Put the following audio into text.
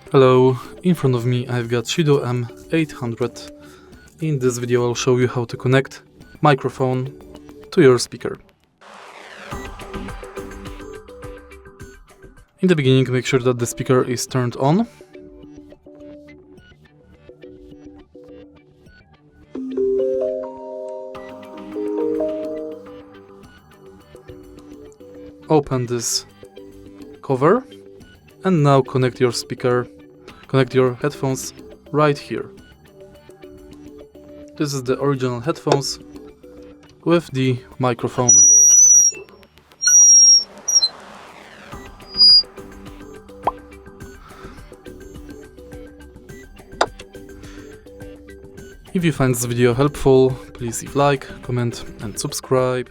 Hello, in front of me I've got SHIDU M800. In this video I'll show you how to connect microphone to your speaker. In the beginning, make sure that the speaker is turned on. Open this cover and now connect your headphones right here. This is the original headphones with the microphone. If you find this video helpful, please leave a like, comment and subscribe.